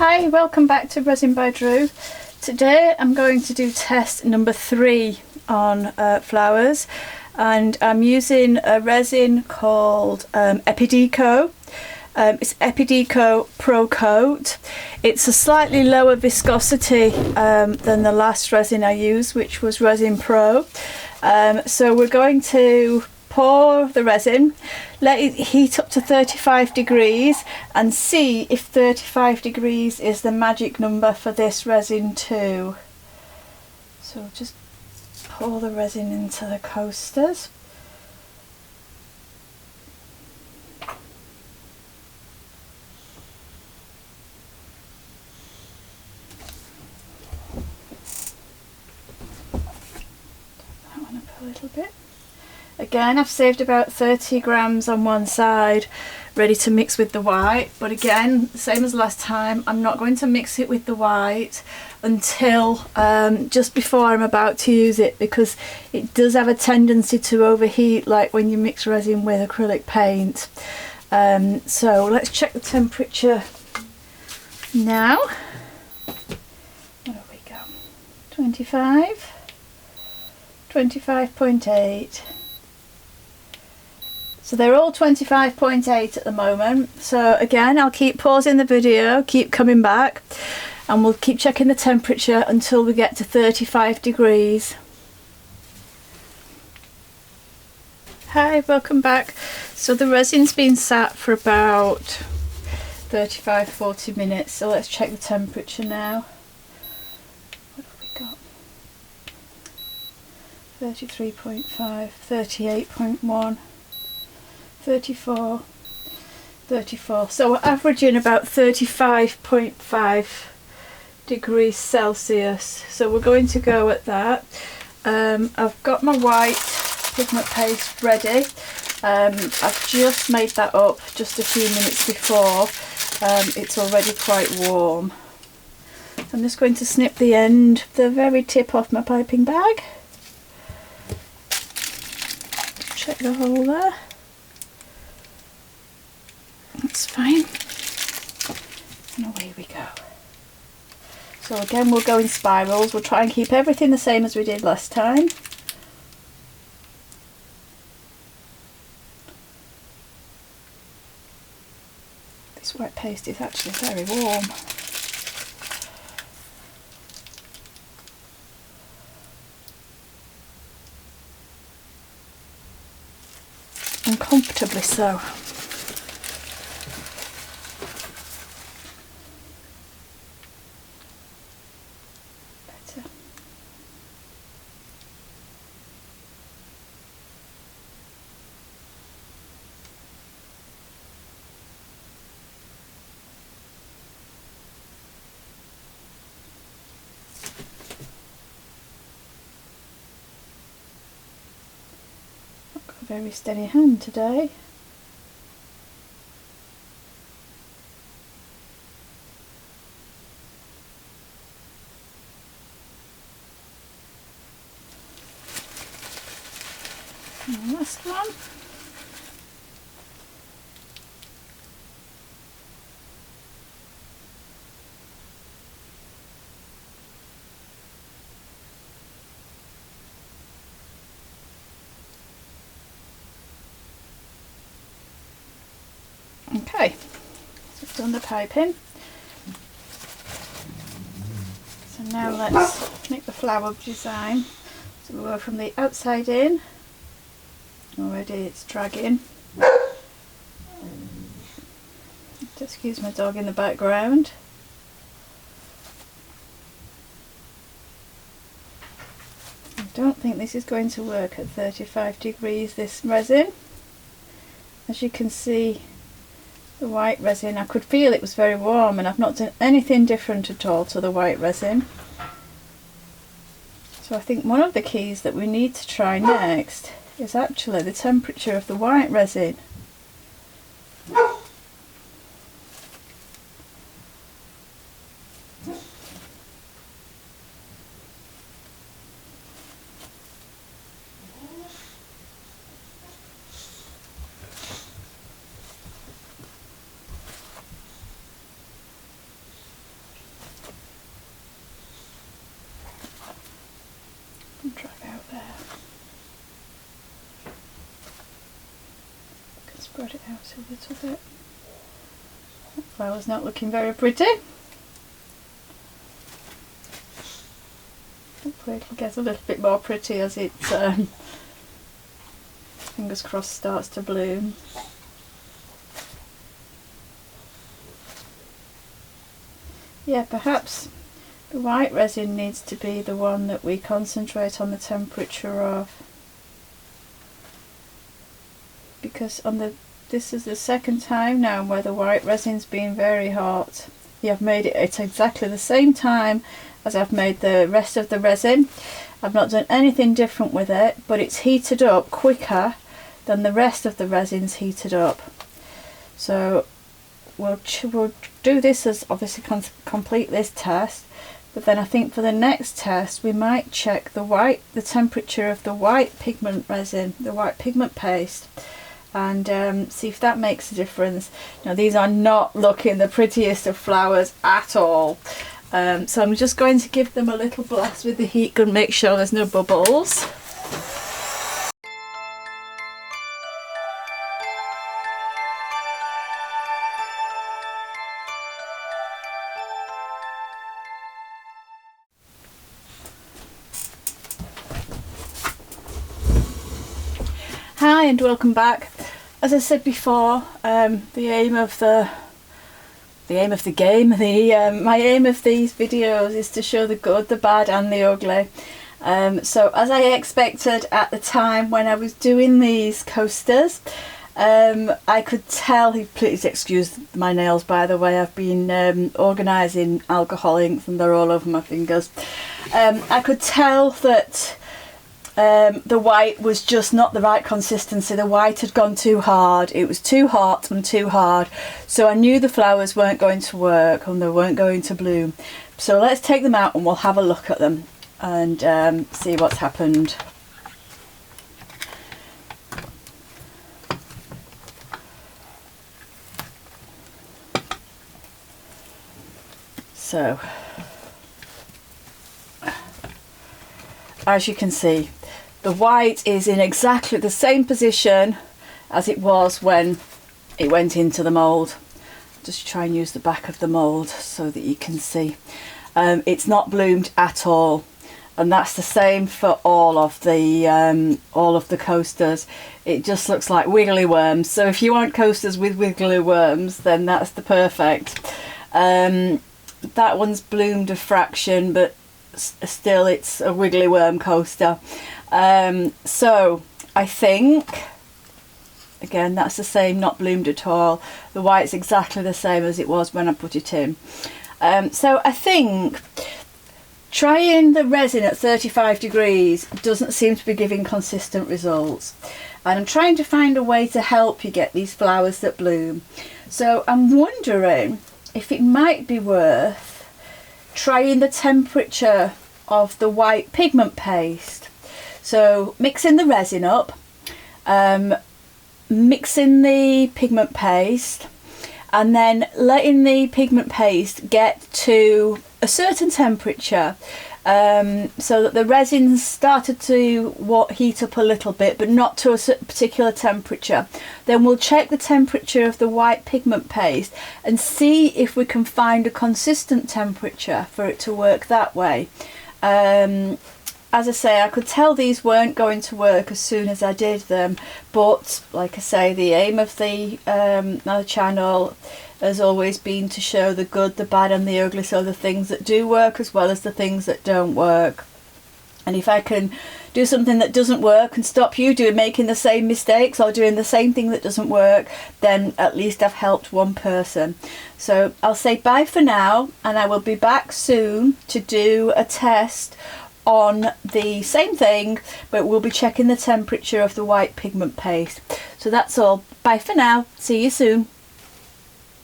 Hi, welcome back to Resin by Drew. Today I'm going to do test number 3 on flowers, and I'm using a resin called Epideco. It's Epideco Pro Coat. It's a slightly lower viscosity than the last resin I used, which was Resin Pro. So we're going to pour the resin, let it heat up to 35 degrees and see if 35 degrees is the magic number for this resin too. So just pour the resin into the coasters. That one up a little bit. Again, I've saved about 30 grams on one side, ready to mix with the white. But again, same as last time, I'm not going to mix it with the white until just before I'm about to use it, because it does have a tendency to overheat, like when you mix resin with acrylic paint. So let's check the temperature now. There we go. 25, 25.8. So they're all 25.8 at the moment. So again, I'll keep pausing the video, keep coming back, and we'll keep checking the temperature until we get to 35 degrees. Hi, welcome back. So the resin's been sat for about 35-40 minutes. So let's check the temperature now. What have we got? 33.5, 38.1. 34, 34. So we're averaging about 35.5 degrees Celsius. So we're going to go at that. I've got my white pigment paste ready. I've just made that up just a few minutes before. It's already quite warm. I'm just going to snip the end, the very tip off my piping bag. Check the hole there. That's fine, and away we go. So again, we'll go in spirals. We'll try and keep everything the same as we did last time. This white paste is actually very warm. Uncomfortably so. Very steady hand today. And the last one. Okay, so I've done the piping. So now let's make the flower design. So we'll go from the outside in. Already it's dragging. Just excuse my dog in the background. I don't think this is going to work at 35 degrees, this resin. As you can see, the white resin, I could feel it was very warm, and I've not done anything different at all to the white resin. So I think one of the keys that we need to try next is actually the temperature of the white resin. spread it out a little bit. That flower's not looking very pretty. Hopefully it'll get a little bit more pretty as it, fingers crossed, starts to bloom. Yeah, perhaps the white resin needs to be the one that we concentrate on the temperature of, because this is the second time now where the white resin's been very hot. Yeah, I've made it at exactly the same time as I've made the rest of the resin. I've not done anything different with it, but it's heated up quicker than the rest of the resin's heated up. So we'll do this as obviously complete this test, but then I think for the next test we might check the temperature of the white pigment resin, the white pigment paste, and see if that makes a difference. Now these are not looking the prettiest of flowers at all, so I'm just going to give them a little blast with the heat gun, make sure there's no bubbles. Hi and welcome back. As I said before, my aim of these videos is to show the good, the bad and the ugly. So as I expected at the time when I was doing these coasters, I could tell, please excuse my nails by the way, I've been organising alcohol inks and they're all over my fingers. I could tell that the white was just not the right consistency. The white had gone too hard. It was too hot and too hard. So I knew the flowers weren't going to work and they weren't going to bloom. So let's take them out and we'll have a look at them and see what's happened. So, as you can see, the white is in exactly the same position as it was when it went into the mould. Just try and use the back of the mould so that you can see. It's not bloomed at all, and that's the same for all of the coasters. It just looks like wiggly worms. So if you want coasters with wiggly worms, then that's the perfect. That one's bloomed a fraction, but still it's a wiggly worm coaster. So I think, again, that's the same, not bloomed at all. The white's exactly the same as it was when I put it in. So I think trying the resin at 35 degrees doesn't seem to be giving consistent results, and I'm trying to find a way to help you get these flowers that bloom. So I'm wondering if it might be worth trying the temperature of the white pigment paste. So mixing the resin up, mixing the pigment paste, and then letting the pigment paste get to a certain temperature, so that the resin started to heat up a little bit, but not to a particular temperature. Then we'll check the temperature of the white pigment paste and see if we can find a consistent temperature for it to work that way. As I say, I could tell these weren't going to work as soon as I did them, but like I say, the aim of the channel has always been to show the good, the bad and the ugly, so the things that do work as well as the things that don't work. And if I can do something that doesn't work and stop you making the same mistakes or doing the same thing that doesn't work, then at least I've helped one person. So I'll say bye for now, and I will be back soon to do a test on the same thing, but we'll be checking the temperature of the white pigment paste. So that's all. Bye for now. See you soon.